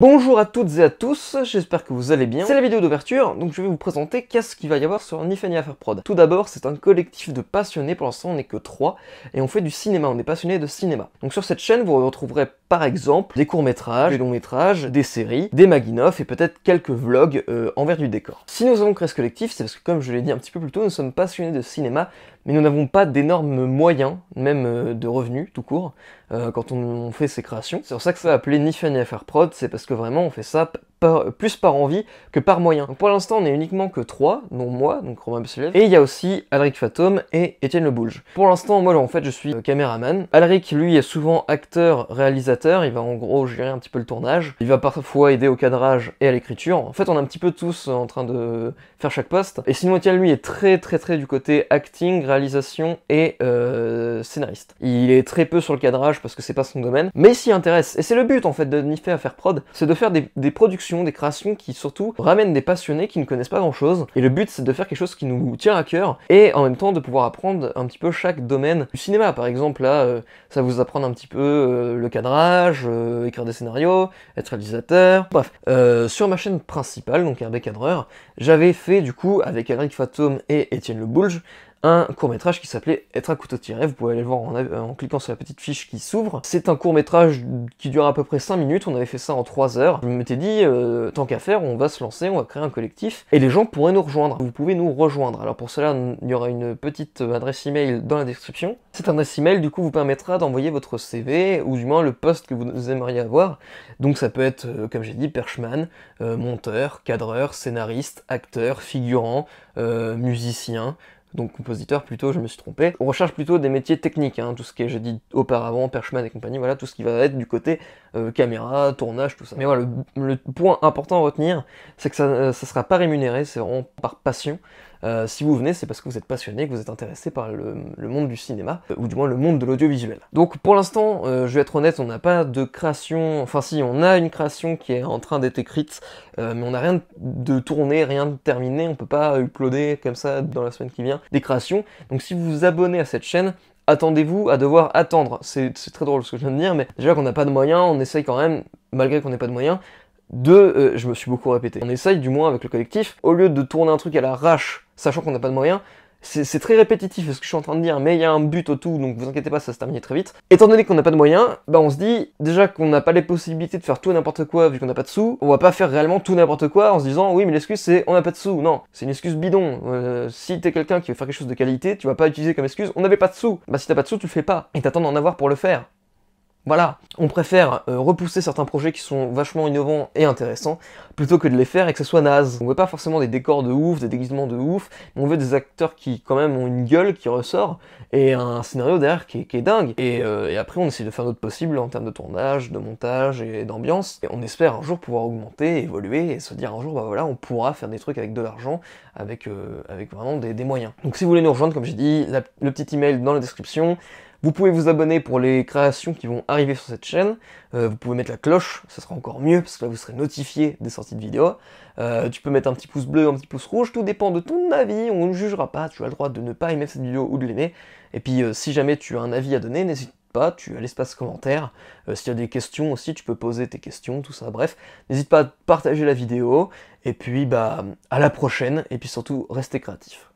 Bonjour à toutes et à tous, j'espère que vous allez bien. C'est la vidéo d'ouverture, donc je vais vous présenter qu'est-ce qu'il va y avoir sur Ni Funny Affaire Prod. Tout d'abord, c'est un collectif de passionnés, pour l'instant on n'est que 3, et on fait du cinéma, on est passionnés de cinéma. Donc sur cette chaîne, vous retrouverez par exemple des courts-métrages, des longs-métrages, des séries, des making-of et peut-être quelques vlogs envers du décor. Si nous avons créé ce collectif, c'est parce que comme je l'ai dit un petit peu plus tôt, nous sommes passionnés de cinéma, mais nous n'avons pas d'énormes moyens, même de revenus tout court, quand on fait ces créations. C'est pour ça que ça va appeler Ni Funny Affaire Prod, c'est parce que vraiment on fait ça plus par envie que par moyen. Donc pour l'instant on est uniquement que 3, dont moi, donc Romain Besselève, et il y a aussi Alric Fatome et Étienne Le Boulge. Pour l'instant moi en fait je suis caméraman. Alric lui est souvent acteur, réalisateur, il va en gros gérer un petit peu le tournage, il va parfois aider au cadrage et à l'écriture. En fait on est un petit peu tous en train de faire chaque poste, et sinon Étienne lui est très du côté acting, réalisation et scénariste. Il est très peu sur le cadrage parce que c'est pas son domaine, mais il s'y intéresse, et c'est le but en fait de Ni Funny Affaire Prod, c'est de faire des productions, des créations qui surtout ramènent des passionnés qui ne connaissent pas grand chose, et le but c'est de faire quelque chose qui nous tient à cœur, et en même temps de pouvoir apprendre un petit peu chaque domaine du cinéma. Par exemple là, ça va vous apprendre un petit peu le cadrage, écrire des scénarios, être réalisateur, bref. Sur ma chaîne principale, donc RB Cadreur, j'avais fait du coup avec Alric Fatome et Étienne Le Boulge un court-métrage qui s'appelait Être un couteau tiré, vous pouvez aller le voir en cliquant sur la petite fiche qui s'ouvre. C'est un court-métrage qui dure à peu près 5 minutes, on avait fait ça en 3 heures. Je m'étais dit, tant qu'à faire, on va se lancer, on va créer un collectif, et les gens pourraient nous rejoindre. Vous pouvez nous rejoindre. Alors pour cela, il y aura une petite adresse email dans la description. Cette adresse email, du coup, vous permettra d'envoyer votre CV, ou du moins le poste que vous aimeriez avoir. Donc ça peut être, comme j'ai dit, perchman, monteur, cadreur, scénariste, acteur, figurant, musicien, donc compositeur plutôt, je me suis trompé. On recherche plutôt des métiers techniques, hein, tout ce que j'ai dit auparavant, perchman et compagnie, voilà, tout ce qui va être du côté caméra, tournage, tout ça. Mais voilà, le point important à retenir, c'est que ça sera pas rémunéré, c'est vraiment par passion. Si vous venez, c'est parce que vous êtes passionné, que vous êtes intéressé par le monde du cinéma, ou du moins le monde de l'audiovisuel. Donc pour l'instant, je vais être honnête, on n'a pas de création, enfin si, on a une création qui est en train d'être écrite, mais on n'a rien de tourné, rien de terminé, on peut pas uploader comme ça dans la semaine qui vient des créations. Donc si vous vous abonnez à cette chaîne, attendez-vous à devoir attendre. C'est très drôle ce que je viens de dire, mais déjà qu'on n'a pas de moyens, on essaye quand même, malgré qu'on n'ait pas de moyens, je me suis beaucoup répété. On essaye, du moins avec le collectif, au lieu de tourner un truc à l'arrache, sachant qu'on n'a pas de moyens, c'est très répétitif ce que je suis en train de dire, mais il y a un but au tout, donc vous inquiétez pas, ça se termine très vite. Étant donné qu'on n'a pas de moyens, bah on se dit, déjà qu'on n'a pas les possibilités de faire tout et n'importe quoi vu qu'on n'a pas de sous, on va pas faire réellement tout n'importe quoi en se disant, oui mais l'excuse c'est on n'a pas de sous. Non, c'est une excuse bidon. Si t'es quelqu'un qui veut faire quelque chose de qualité, tu vas pas utiliser comme excuse, on n'avait pas de sous. Bah si t'as pas de sous, tu le fais pas, et t'attends d'en avoir pour le faire. Voilà, on préfère repousser certains projets qui sont vachement innovants et intéressants, plutôt que de les faire et que ce soit naze. On veut pas forcément des décors de ouf, des déguisements de ouf, mais on veut des acteurs qui quand même ont une gueule qui ressort, et un scénario derrière qui est dingue. Et après on essaie de faire notre possible en termes de tournage, de montage et d'ambiance, et on espère un jour pouvoir augmenter, évoluer, et se dire un jour, bah voilà, on pourra faire des trucs avec de l'argent, avec vraiment des moyens. Donc si vous voulez nous rejoindre, comme j'ai dit, le petit email dans la description. Vous pouvez vous abonner pour les créations qui vont arriver sur cette chaîne, vous pouvez mettre la cloche, ça sera encore mieux, parce que là vous serez notifié des sorties de vidéos. Tu peux mettre un petit pouce bleu, un petit pouce rouge, tout dépend de ton avis, on ne jugera pas, tu as le droit de ne pas aimer cette vidéo ou de l'aimer. Et puis si jamais tu as un avis à donner, n'hésite pas, tu as l'espace commentaire, s'il y a des questions aussi, tu peux poser tes questions, tout ça, bref. N'hésite pas à partager la vidéo, et puis bah à la prochaine, et puis surtout, restez créatifs.